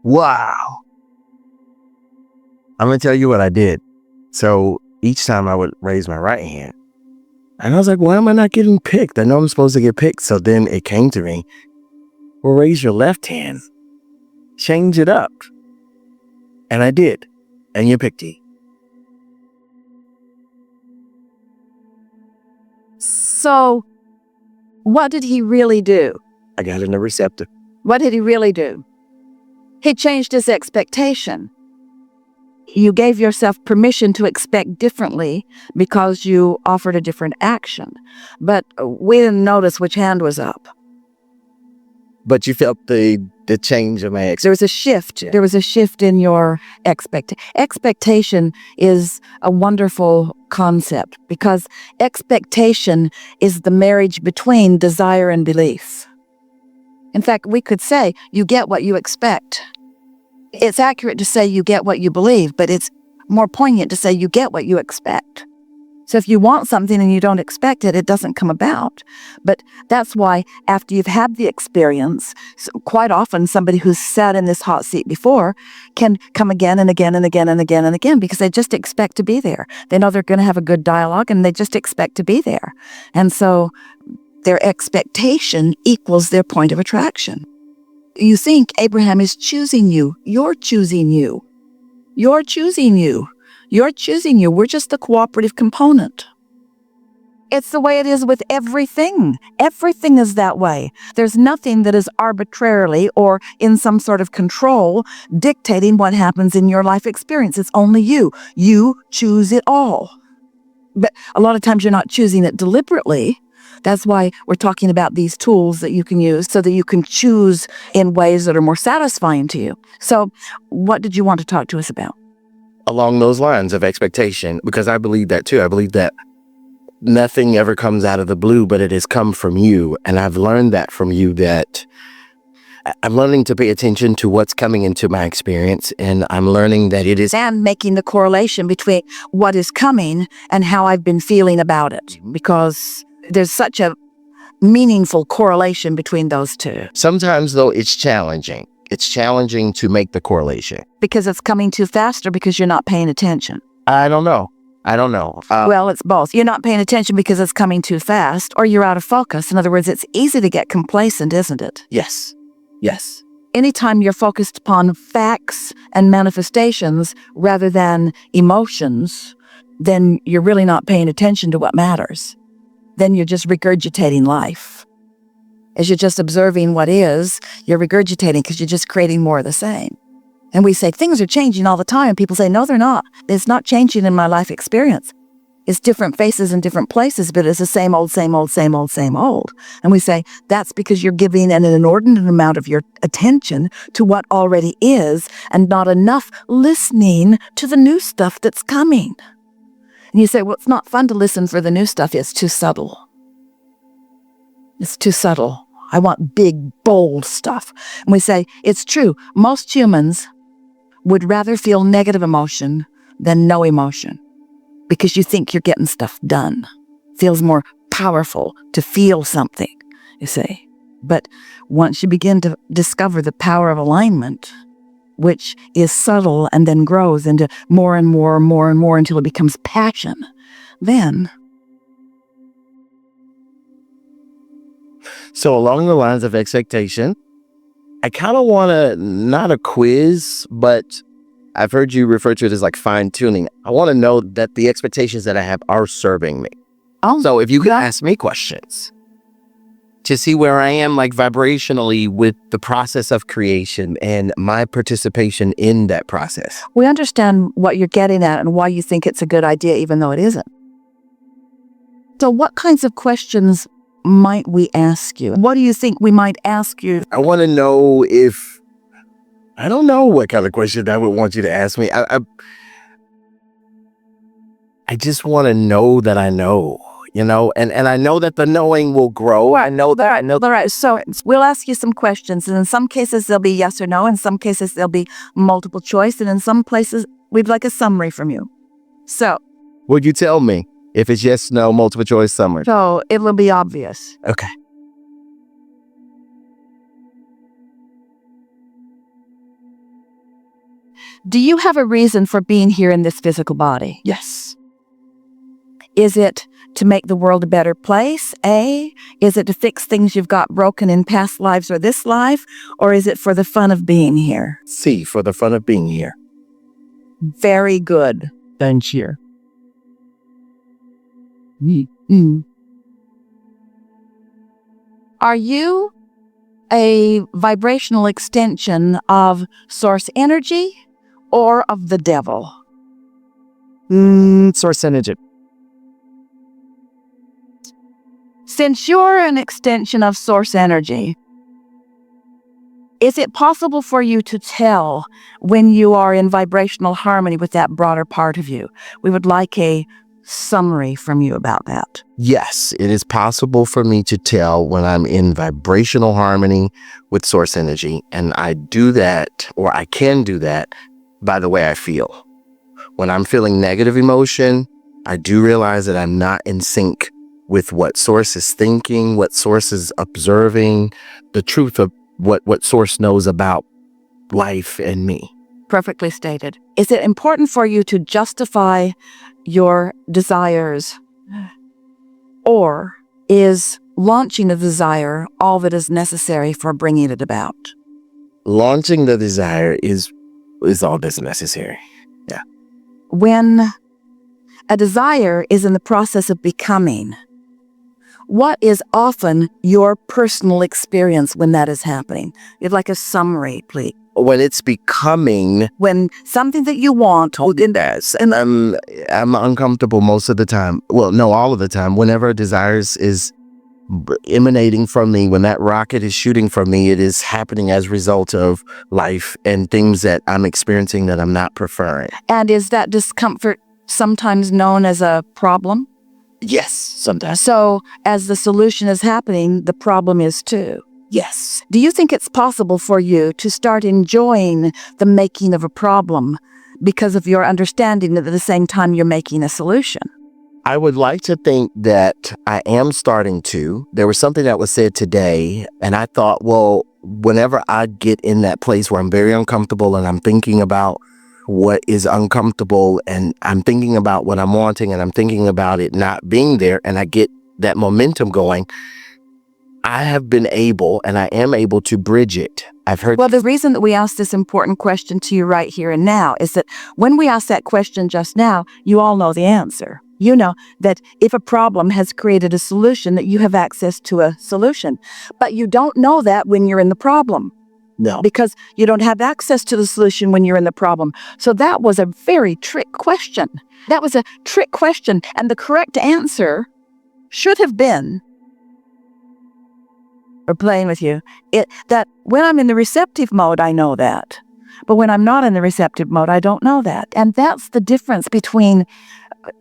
Wow. I'm going to tell you what I did. So each time I would raise my right hand, and I was like, why am I not getting picked? I know I'm supposed to get picked. So then it came to me, well, raise your left hand, change it up. And I did. And you picked me. So what did he really do? I got in the receptor. What did he really do? He changed his expectation. You gave yourself permission to expect differently because you offered a different action. But we didn't notice which hand was up. But you felt the change of my expectation. There was a shift. There was a shift in your expectation. Expectation is a wonderful concept because expectation is the marriage between desire and belief. In fact, we could say you get what you expect. It's accurate to say you get what you believe, but it's more poignant to say you get what you expect. So if you want something and you don't expect it, it doesn't come about. But that's why after you've had the experience, quite often somebody who's sat in this hot seat before can come again and again and again and again and again because they just expect to be there. They know they're going to have a good dialogue and they just expect to be there. And so their expectation equals their point of attraction. You think Abraham is choosing you. You're choosing you. You're choosing you. You're choosing you. We're just the cooperative component. It's the way it is with everything. Everything is that way. There's nothing that is arbitrarily or in some sort of control dictating what happens in your life experience. It's only you. You choose it all. But a lot of times you're not choosing it deliberately. That's why we're talking about these tools that you can use so that you can choose in ways that are more satisfying to you. So what did you want to talk to us about? Along those lines of expectation, because I believe that too. I believe that nothing ever comes out of the blue, but it has come from you. And I've learned that from you, that I'm learning to pay attention to what's coming into my experience. And I'm learning that it is. And making the correlation between what is coming and how I've been feeling about it, because there's such a meaningful correlation between those two. Sometimes, though, it's challenging. It's challenging to make the correlation. Because it's coming too fast or because you're not paying attention? I don't know. Well, it's both. You're not paying attention because it's coming too fast, or you're out of focus. In other words, it's easy to get complacent, isn't it? Yes. Anytime you're focused upon facts and manifestations rather than emotions, then you're really not paying attention to what matters. Then you're just regurgitating life. As you're just observing what is, you're regurgitating because you're just creating more of the same. And we say, things are changing all the time. And people say, no, they're not. It's not changing in my life experience. It's different faces in different places, but it's the same old, same old, same old, same old. And we say, that's because you're giving an inordinate amount of your attention to what already is and not enough listening to the new stuff that's coming. And you say, well, it's not fun to listen for the new stuff. It's too subtle. It's too subtle. I want big, bold stuff. And we say, it's true. Most humans would rather feel negative emotion than no emotion because you think you're getting stuff done. Feels more powerful to feel something, you see. But once you begin to discover the power of alignment, which is subtle and then grows into more and more and more and more until it becomes passion, then... So along the lines of expectation, I kind of want to, not a quiz, but I've heard you refer to it as like fine tuning. I want to know that the expectations that I have are serving me. Oh, so if you could ask me questions to see where I am like vibrationally with the process of creation and my participation in that process. We understand what you're getting at and why you think it's a good idea, even though it isn't. So what kinds of questions might we ask you? What do you think we might ask you? I want to know if, I don't know what kind of question I would want you to ask me. I just want to know that I know, and I know that the knowing will grow. I know that. All right, so we'll ask you some questions, and in some cases there'll be yes or no, in some cases there'll be multiple choice, and in some places we'd like a summary from you. So. Would you tell me? If it's yes, no, multiple choice summary. So it will be obvious. Okay. Do you have a reason for being here in this physical body? Yes. Is it to make the world a better place, A? Is it to fix things you've got broken in past lives or this life? Or is it for the fun of being here? C, for the fun of being here. Very good. Thank you. Are you a vibrational extension of source energy or of the devil? Source energy. Since you're an extension of source energy, is it possible for you to tell when you are in vibrational harmony with that broader part of you? We would like a summary from you about that. Yes, it is possible for me to tell when I'm in vibrational harmony with source energy. And I do that, or I can do that, by the way I feel. When I'm feeling negative emotion, I do realize that I'm not in sync with what source is thinking, what source is observing, the truth of what source knows about life and me. Perfectly stated. Is it important for you to justify your desires, or is launching a desire all that is necessary for bringing it about? Launching the desire is all that's necessary. Yeah. When a desire is in the process of becoming, what is often your personal experience when that is happening? You'd like a summary, please. When it's becoming, When something that you want, and I'm uncomfortable most of the time. Well, no, all of the time. Whenever desires is emanating from me, when that rocket is shooting from me, it is happening as a result of life and things that I'm experiencing that I'm not preferring. and is that discomfort sometimes known as a problem? Yes, sometimes. So as the solution is happening, the problem is too. Yes. Do you think it's possible for you to start enjoying the making of a problem because of your understanding that at the same time you're making a solution? I would like to think that I am starting to. There was something that was said today, and I thought, well, whenever I get in that place where I'm very uncomfortable and I'm thinking about what is uncomfortable and I'm thinking about what I'm wanting and I'm thinking about it not being there, and I get that momentum going, I have been able and I am able to bridge it. I've heard. Well, the reason that we asked this important question to you right here and now is that when we asked that question just now, you all know the answer. You know that if a problem has created a solution, that you have access to a solution. But you don't know that when you're in the problem, No. because you don't have access to the solution when you're in the problem. So that was a very trick question. That was a trick question. And the correct answer should have been, or playing with you, that when I'm in the receptive mode, I know that. But when I'm not in the receptive mode, I don't know that. And that's the difference between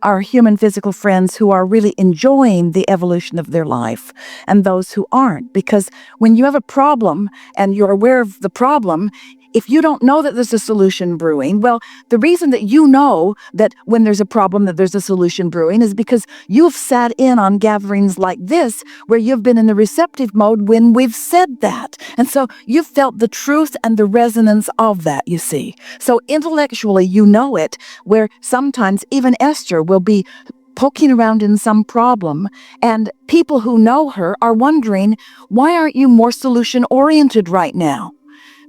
our human physical friends who are really enjoying the evolution of their life and those who aren't. Because when you have a problem and you're aware of the problem, if you don't know that there's a solution brewing, well, the reason that you know that when there's a problem that there's a solution brewing is because you've sat in on gatherings like this where you've been in the receptive mode when we've said that. And so you've felt the truth and the resonance of that, you see. So intellectually you know it, where sometimes even Esther will be poking around in some problem, and people who know her are wondering, why aren't you more solution-oriented right now?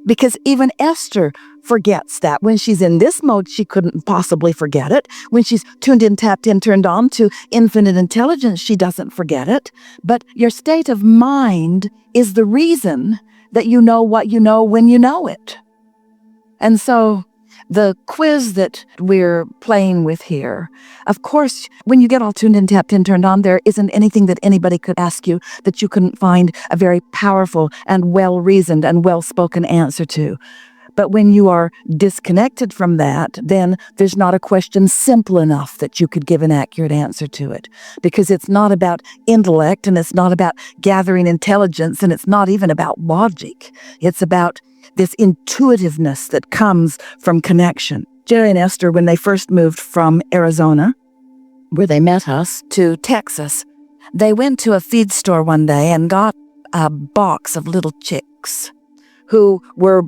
Because even Esther forgets that. When she's in this mode, she couldn't possibly forget it. When she's tuned in, tapped in, turned on to infinite intelligence, she doesn't forget it. But your state of mind is the reason that you know what you know when you know it. And so the quiz that we're playing with here, of course, when you get all tuned in, tapped in, turned on, there isn't anything that anybody could ask you that you couldn't find a very powerful and well-reasoned and well-spoken answer to. But when you are disconnected from that, then there's not a question simple enough that you could give an accurate answer to it. Because it's not about intellect, and it's not about gathering intelligence, and it's not even about logic. It's about this intuitiveness that comes from connection. Jerry and Esther, when they first moved from Arizona, where they met us, to Texas, they went to a feed store one day and got a box of little chicks who were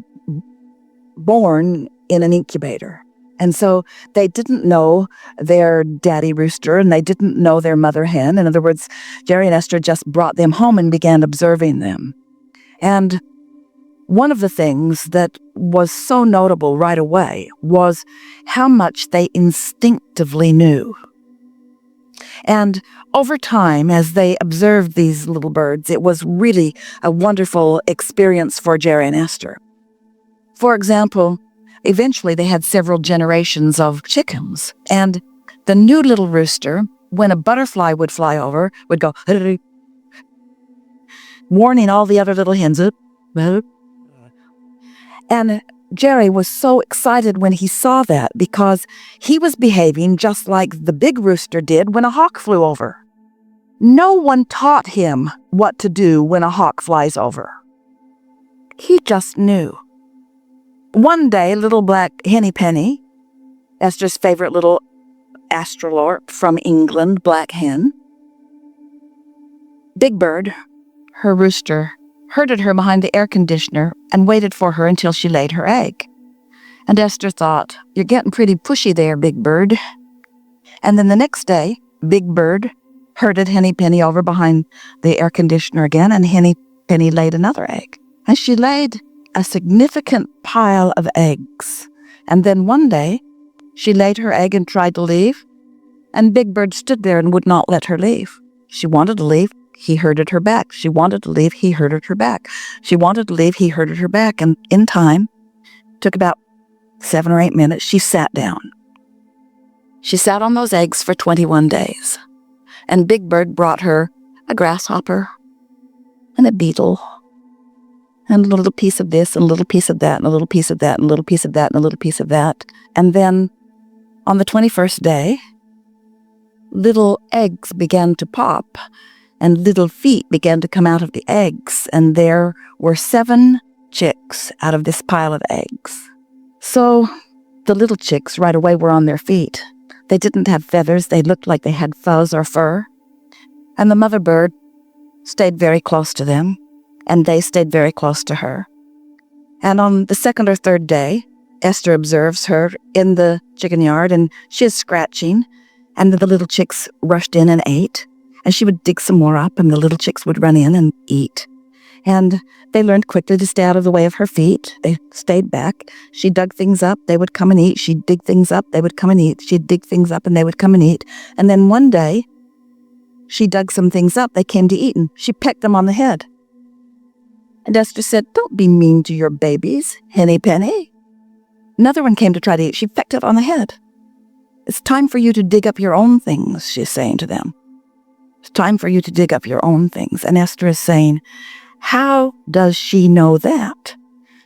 born in an incubator. And so they didn't know their daddy rooster and they didn't know their mother hen. In other words, Jerry and Esther just brought them home and began observing them. And one of the things that was so notable right away was how much they instinctively knew. And over time, as they observed these little birds, it was really a wonderful experience for Jerry and Esther. For example, eventually they had several generations of chickens, and the new little rooster, when a butterfly would fly over, would go, warning all the other little hens. And Jerry was so excited when he saw that because he was behaving just like the big rooster did when a hawk flew over. No one taught him what to do when a hawk flies over. He just knew. One day, little black Henny Penny, Esther's favorite little astrolorp from England, black hen, Big Bird, her rooster, herded her behind the air conditioner and waited for her until she laid her egg. And Esther thought, "You're getting pretty pushy there, Big Bird." And then the next day, Big Bird herded Henny Penny over behind the air conditioner again, and Henny Penny laid another egg. And she laid a significant pile of eggs. And then one day, she laid her egg and tried to leave, and Big Bird stood there and would not let her leave. She wanted to leave. He herded her back. She wanted to leave. He herded her back. She wanted to leave. He herded her back. And in time, took about 7 or 8 minutes, she sat down. She sat on those eggs for 21 days. And Big Bird brought her a grasshopper and a beetle and a little piece of this and a little piece of that and a little piece of that and a little piece of that and a little piece of that. And then on the 21st day, little eggs began to pop and little feet began to come out of the eggs, and there were 7 chicks out of this pile of eggs. So the little chicks right away were on their feet. They didn't have feathers. They looked like they had fuzz or fur. And the mother bird stayed very close to them, and they stayed very close to her. And on the 2nd or 3rd day, Esther observes her in the chicken yard, and she is scratching, and the little chicks rushed in and ate. And she would dig some more up, and the little chicks would run in and eat. And they learned quickly to stay out of the way of her feet. They stayed back. She dug things up, they would come and eat. She'd dig things up, they would come and eat. She'd dig things up, and they would come and eat. And then one day, she dug some things up, they came to eat, and she pecked them on the head. And Esther said, "Don't be mean to your babies, Henny Penny." Another one came to try to eat. She pecked it on the head. "It's time for you to dig up your own things," she's saying to them. "It's time for you to dig up your own things." And Esther is saying, how does she know that?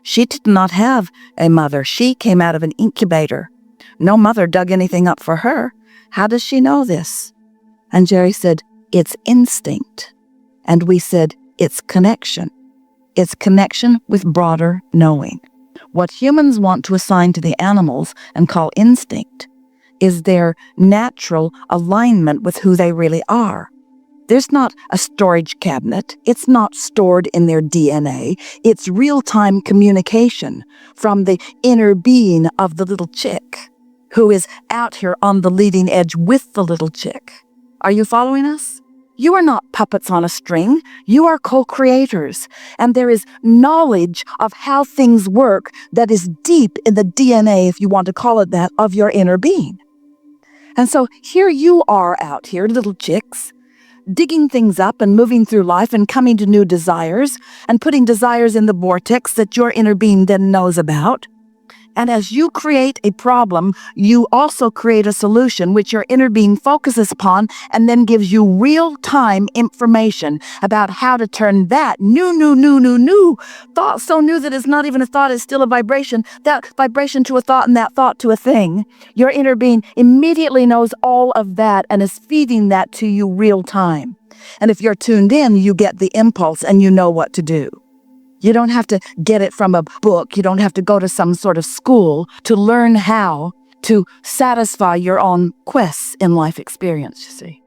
She did not have a mother. She came out of an incubator. No mother dug anything up for her. How does she know this? And Jerry said, it's instinct. And we said, it's connection. It's connection with broader knowing. What humans want to assign to the animals and call instinct is their natural alignment with who they really are. There's not a storage cabinet. It's not stored in their DNA. It's real-time communication from the inner being of the little chick who is out here on the leading edge with the little chick. Are you following us? You are not puppets on a string. You are co-creators. And there is knowledge of how things work that is deep in the DNA, if you want to call it that, of your inner being. And so here you are out here, little chicks, digging things up and moving through life and coming to new desires and putting desires in the vortex that your inner being then knows about. And as you create a problem, you also create a solution which your inner being focuses upon and then gives you real-time information about how to turn that new thought, so new that it's not even a thought, it's still a vibration, that vibration to a thought and that thought to a thing. Your inner being immediately knows all of that and is feeding that to you real-time. And if you're tuned in, you get the impulse and you know what to do. You don't have to get it from a book. You don't have to go to some sort of school to learn how to satisfy your own quests in life experience, you see.